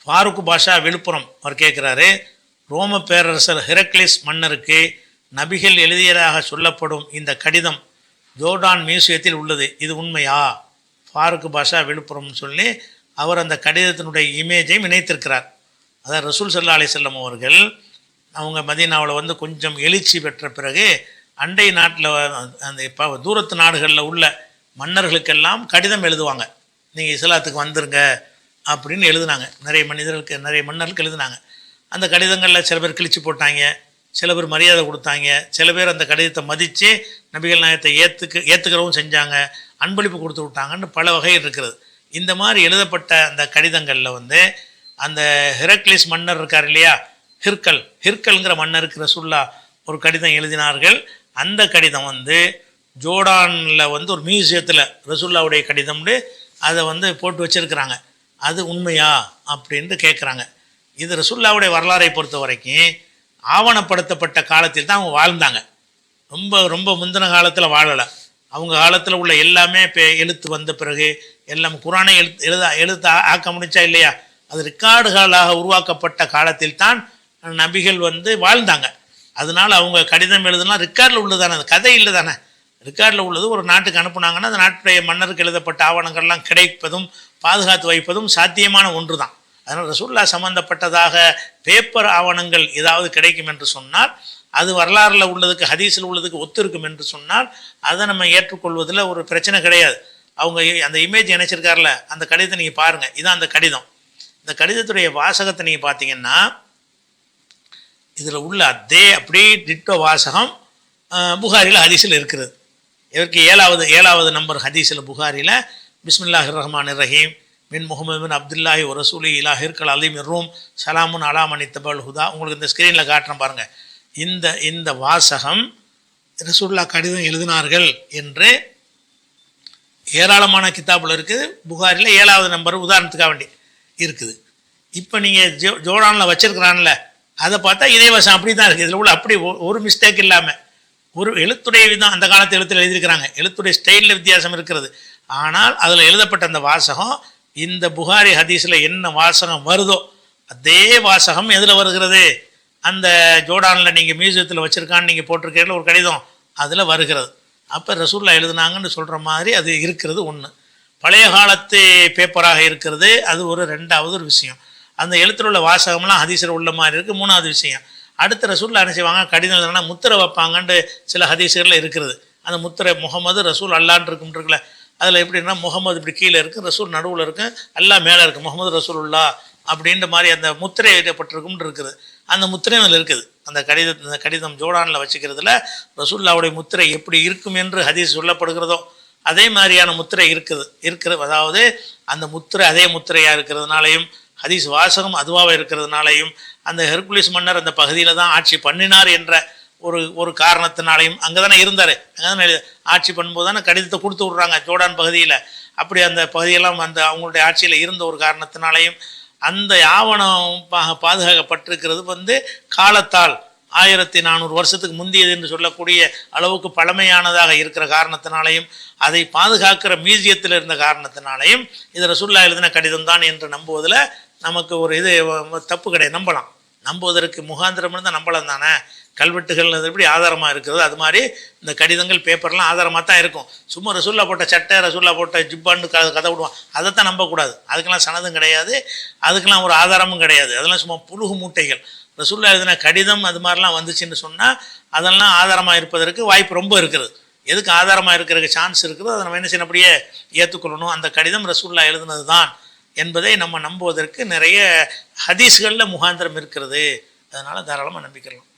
ஃபாரூக் பாஷா விழுப்புரம் அவர் கேட்குறாரு, ரோம பேரரசர் ஹெரக்லிஸ் மன்னருக்கு நபிகள் எழுதியதாக சொல்லப்படும் இந்த கடிதம் ஜோர்டான் மியூசியத்தில் உள்ளது, இது உண்மையா? ஃபாரூக் பாஷா விழுப்புரம்னு சொல்லி அவர் அந்த கடிதத்தினுடைய இமேஜையும் இணைத்திருக்கிறார். அதாவது ரசூல் ஸல்லல்லாஹு அலைஹி வஸல்லம் அவர்கள் அவங்க மதீனாவில் வந்து கொஞ்சம் எழுச்சி பெற்ற பிறகு அண்டை நாட்டில் அந்த இப்போ தூரத்து நாடுகளில் உள்ள மன்னர்களுக்கெல்லாம் கடிதம் எழுதுவாங்க, நீங்கள் இஸ்லாத்துக்கு வந்துருங்க அப்படின்னு எழுதுனாங்க. நிறைய மன்னர்களுக்கு எழுதுனாங்க. அந்த கடிதங்களில் சில பேர் கிழிச்சு போட்டாங்க, சில பேர் மரியாதை கொடுத்தாங்க, சில பேர் அந்த கடிதத்தை மதித்து நபிகள் நாயகத்தை ஏற்றுக்கிறவும் செஞ்சாங்க, அன்பளிப்பு கொடுத்து விட்டாங்கன்னு பல வகையில் இருக்கிறது. இந்த மாதிரி எழுதப்பட்ட அந்த கடிதங்களில் வந்து அந்த ஹெரக்லிஸ் மன்னர் இருக்கார் இல்லையா, ஹிர்கல்ங்கிற மன்னருக்கு ரசூலுல்லாஹ் ஒரு கடிதம் எழுதினார்கள். அந்த கடிதம் வந்து ஜோர்டானில் வந்து ஒரு மியூசியத்தில் ரசூலுல்லாஹ்வுடைய கடிதம்னு அதை வந்து போட்டு வச்சுருக்கிறாங்க. அது உண்மையா அப்படின்ட்டு கேட்குறாங்க. இது ரசூலுல்லாஹ்வுடைய வரலாறை பொறுத்த வரைக்கும் ஆவணப்படுத்தப்பட்ட காலத்தில் தான் அவங்க வாழ்ந்தாங்க. ரொம்ப ரொம்ப முந்தின காலத்தில் வாழலை. அவங்க காலத்தில் உள்ள எல்லாமே இப்போ எழுத்து வந்த பிறகு எல்லாம் குரானை எழுத்து ஆக்க முடிச்சா இல்லையா, அது ரெக்கார்டுகளாக உருவாக்கப்பட்ட காலத்தில் தான் நபிகள் வந்து வாழ்ந்தாங்க. அதனால் அவங்க கடிதம் எழுதுனா ரெக்கார்டில் உள்ளதானே, அது கதை இல்லை தானே. ரெக்கார்டில் உள்ளது ஒரு நாட்டுக்கு அனுப்புனாங்கன்னா அந்த நாட்டுடைய மன்னருக்கு எழுதப்பட்ட ஆவணங்கள்லாம் கிடைப்பதும் பாதுகாத்து வைப்பதும் சாத்தியமான ஒன்று தான். அதனால் ரசூலுல்லாஹ் சம்மந்தப்பட்டதாக பேப்பர் ஆவணங்கள் ஏதாவது கிடைக்கும் என்று சொன்னால், அது வரலாறில் உள்ளதுக்கு ஹதீஸில் உள்ளதுக்கு ஒத்து இருக்கும் என்று சொன்னால் அதை நம்ம ஏற்றுக்கொள்வதில் ஒரு பிரச்சனை கிடையாது. அவங்க அந்த இமேஜ் இணைச்சிருக்காருல, அந்த கடிதத்தை நீங்கள் பாருங்கள், இதுதான் அந்த கடிதம். இந்த கடிதத்துடைய வாசகத்தை நீங்கள் பார்த்தீங்கன்னா இதில் உள்ள அதே அப்படியே டிட்டோ வாசகம் புகாரியில் ஹதீஸில் இருக்கிறது. இதற்கு ஏழாவது நம்பர் ஹதீஸில் புகாரியில் பிஸ்மில்லாஹிர் ரஹ்மானிர் ரஹீம் மின் முஹம்மது பின் அப்துல்லாஹி ஒரு ரசூலி இலா ஹிர்கல் அலீம் ரூம் சலாமுன் அலா மன் இத்தபல் ஹுதா. உங்களுக்கு இந்த ஸ்க்ரீனில் காட்டுறேன் பாருங்கள். இந்த வாசகம் ரசூலுல்லாஹ் கடிதம் எழுதினார்கள் என்று ஏராளமான கிதாபில் இருக்குது. புகாரில் 7வது நம்பர் உதாரணத்துக்காக வேண்டி இருக்குது. இப்போ நீங்கள் ஜோர்டானில் வச்சிருக்கிறான்ல, அதை பார்த்தா இதே வாசகம் அப்படி தான் இருக்குது. இதில் உள்ள அப்படி ஒரு மிஸ்டேக் இல்லாமல் ஒரு எழுத்துடைய விதம் அந்த காலத்து எழுத்தில் எழுதியிருக்கிறாங்க. எழுத்துடைய ஸ்டைலில் வித்தியாசம் இருக்கிறது. ஆனால் அதில் எழுதப்பட்ட அந்த வாசகம் இந்த புகாரி ஹதீஸில் என்ன வாசகம் வருதோ அதே வாசகம் எதில் வருகிறது, அந்த ஜோர்டானில் நீங்கள் மியூசியத்தில் வச்சுருக்கான்னு நீங்கள் போட்டிருக்கீங்கள ஒரு கடிதம், அதில் வருகிறது. அப்போ ரசூலுல்லாஹ் எழுதுனாங்கன்னு சொல்கிற மாதிரி அது இருக்கிறது ஒன்று. பழைய காலத்து பேப்பராக இருக்கிறது அது ஒரு 2வது ஒரு விஷயம். அந்த எழுத்தில் உள்ள வாசகம்லாம் ஹதீஸில் உள்ள மாதிரி இருக்குது 3வது விஷயம். அடுத்த ரசூலுல்லாஹ் என்ன செய்வாங்க, கடிதம் எழுதுனா முத்திரை வைப்பாங்கன்ட்டு சில ஹதீஸுகளில் இருக்கிறது. அந்த முத்திரை முகமது ரசூல் அல்லான்னு இருக்கும்ல, அதில் எப்படின்னா முகமது இப்படி கீழே இருக்குது, ரசூல் நடுவில் இருக்குது, அல்லா மேலே இருக்குது, முகமது ரசூலுல்லாஹ் அப்படின்ற மாதிரி அந்த முத்திரை எழுதப்பட்டிருக்கும்னு இருக்குது. அந்த முத்திரையும் அதில் இருக்குது. அந்த கடிதம் ஜோர்டானில் வச்சுக்கிறதுல ரசூலுல்லாஹ்வுடைய முத்திரை எப்படி இருக்கும் என்று ஹதீஸ் சொல்லப்படுகிறதோ அதே மாதிரியான முத்திரை இருக்கிறது. அதாவது அந்த முத்திரை அதே முத்திரையாக இருக்கிறதுனாலையும் ஹதீஸ் வாசகம் அதுவாக இருக்கிறதுனாலையும் அந்த ஹெர்குலிஸ் மன்னர் அந்த பகுதியில் தான் ஆட்சி பண்ணினார் என்ற ஒரு காரணத்தினாலையும் அங்கே தானே இருந்தார். அங்கே தானே ஆட்சி பண்ணும்போது தானே கடிதத்தை கொடுத்து விட்றாங்க ஜோர்டான் பகுதியில். அப்படி அந்த பகுதியெல்லாம் அந்த அவங்களுடைய ஆட்சியில் இருந்த ஒரு காரணத்தினாலையும் அந்த ஆவணம் பாதுகாக்கப்பட்டிருக்கிறது வந்து காலத்தால் 1400 வருஷத்துக்கு முந்தியது என்று சொல்லக்கூடிய அளவுக்கு பழமையானதாக இருக்கிற காரணத்தினாலையும் அதை பாதுகாக்கிற மியூசியத்தில் இருந்த காரணத்தினாலையும் இது ரசூலுல்லாஹ் எழுதின கடிதம் தான் என்று நம்புவதில் நமக்கு ஒரு இது தப்பு கிடையாது. நம்புவதற்கு முகாந்திரம் இருந்தால் நம்பலாம் தானே. கல்வெட்டுகள் எப்படி ஆதாரமாக இருக்கிறது அது மாதிரி இந்த கடிதங்கள் பேப்பர்லாம் ஆதாரமாக தான் இருக்கும். சும்மா ரசூலுல்லாஹ் போட்ட சட்டை ரசூலுல்லாஹ் போட்ட ஜிப்பான்னு கதை விடுவான், அதைத்தான் நம்பக்கூடாது. அதுக்கெல்லாம் சனதும் கிடையாது, அதுக்கெல்லாம் ஒரு ஆதாரமும் கிடையாது. அதெல்லாம் சும்மா புழுகு மூட்டைகள். ரசூலுல்லாஹ் எழுதின கடிதம் அது மாதிரிலாம் வந்துச்சுன்னு சொன்னால் அதெல்லாம் ஆதாரமாக இருப்பதற்கு வாய்ப்பு ரொம்ப இருக்கிறது. எதுக்கு ஆதாரமாக இருக்கிறதுக்கு சான்ஸ் இருக்குதோ அதை நம்ம என்ன செய்யணும், அப்படியே ஏற்றுக்கொள்ளணும். அந்த கடிதம் ரசூலுல்லாஹ் எழுதினது தான் என்பதை நம்ம நம்புவதற்கு நிறைய ஹதீஸ்களில் முகாந்திரம் இருக்கிறது. அதனால் தாராளமாக நம்பிக்கலாம்.